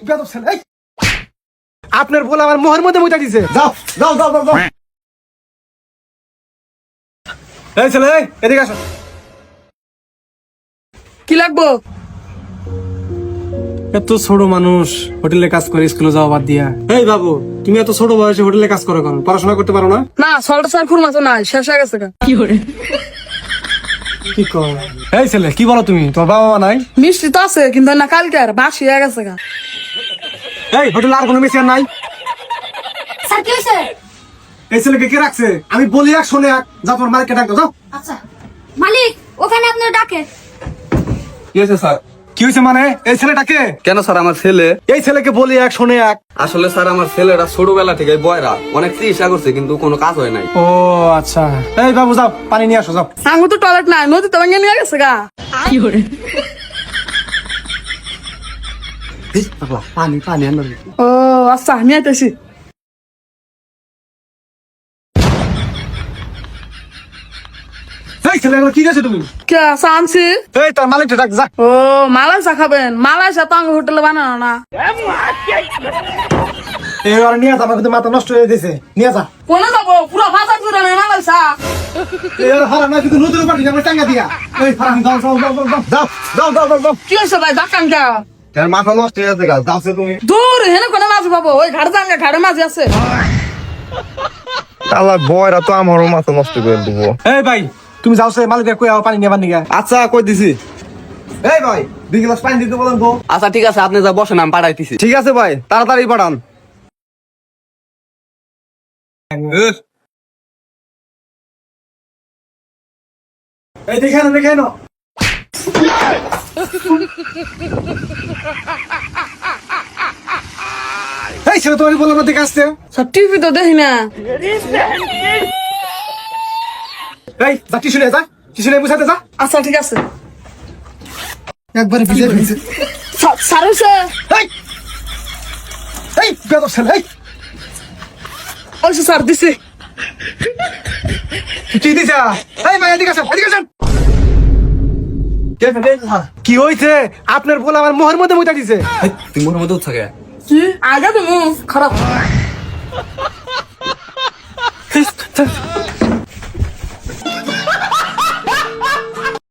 বেয়াদব ছেলে, এই আপনার বলে আমার মোহের মধ্যে মুইতা দিছে। যাও যাও যাও যাও যাও। এই ছেলে, এই এদিকে আসো। কি লাগবো? এত ছোট মানুষ হোটেলে কাজ করে স্কুলে যাওয়া বাদ দিয়া। এই বাবু, তুমি এত ছোট বয়সে হোটেলে কাজ করো কেন? পড়াশোনা করতে পারো না? না সল্ট স্যার খুর মাছ নাই, শেষ হয়ে গেছে। কি কর? এই ছেলে, কি বলো তুমি? তোমার বাবা মা নাই? মিষ্টি তো আছে কিন্তু না কালকে আর বাসি হয়ে গেছে। এই হোটেলে আর কোনো মেশিন নাই? স্যার কি হয়েছে? এই ছেলেকে কে রাখছে? আমি বলি এক শোনে এক। যাও তোমার মালিককে ডাক দাও, যাও। আচ্ছা মালিক, ওখানে আপনার ডাকে। কি হয়েছে স্যার? কি হয়েছে মানে? এই ছেলেটাকে? কেন স্যার? আমার ছেলে। এই ছেলেকে বলি এক শোনে এক। আসলে স্যার আমার ছেলেরা ছোটবেলা থেকে বয়রা অনেক চিকিৎসা করছে কিন্তু কোনো কাজ হয় নাই। ও আচ্ছা। এই বাবু যাও, পানি নিয়ে আসো, যাও। সাঙ্গু তো টয়লেট নাই, নদীতে ভেঙে নিয়ে গেছে গা। পানি পানি আনো। ও আচ্ছা, আমি আইতেছি। এই ছেলে, এগুলো কি গেছে তুমি? কে আনছি? এই তোর মালিকটা ডাক, যা। ও মালাইসা খাবেন? মালাইসা তো আমার হোটেলে বানানো না। এবার নিয়ে যা, আমার কিন্তু মাথা নষ্ট হয়ে গেছে। নিয়ে যা। কোনে যাবো? পুরো ভাষা জুড়ে নেই মালাইসা। এর হারা না কিন্তু নদীর উপর দিয়ে আমরা টাঙ্গা দিয়া। এই ফারান যাও যাও যাও যাও যাও যাও যাও যাও যাও। কি হয়েছে ভাই? ডাকান কে? তার মাথা নষ্ট হয়ে গেছে গাছ যাচ্ছে তুমি। দূর হেনে কোনে মাছ পাবো? ওই ঘাড়ে যান, ঘাড়ে মাছ আছে। আল্লাহ বয়রা তো আমারও মাথা নষ্ট করে দেবো। এই ভাই, তুমি যাও সে মালিককে কই আও পানি নিয়ে বানি গা। আচ্ছা কই দিছি। এই ভাই, 2 গ্লাস পানি দিতে বলেন তো। আচ্ছা ঠিক আছে, আপনি যা বসেন, আমি পাঠাইতেছি। ঠিক আছে ভাই, তাড়াতাড়ি পাঠান। এই দেখে না, দেখে না। এই ছেলে, তোমার বললাম না দেখে আসতে। সব টিভি তো দেখি না। এই যা, টিস্যু নিয়ে যা, টিস্যু নিয়ে মুছাতে যা। আচ্ছা ঠিক আছে। একবারে ভিজে ভিজে। স্যার হয়েছে? এই এই বেয়াদব ছেলে, এই ওইসে স্যার দিছে। কি দিছা? এই ভাই এদিকে আসেন, এদিকে আসেন। কি হইছে? আপনার বলে আমার মোহের মধ্যে মুইতা দিছে। তুই মনের মধ্যে থাকে। কি আগে তুমি খারাপ।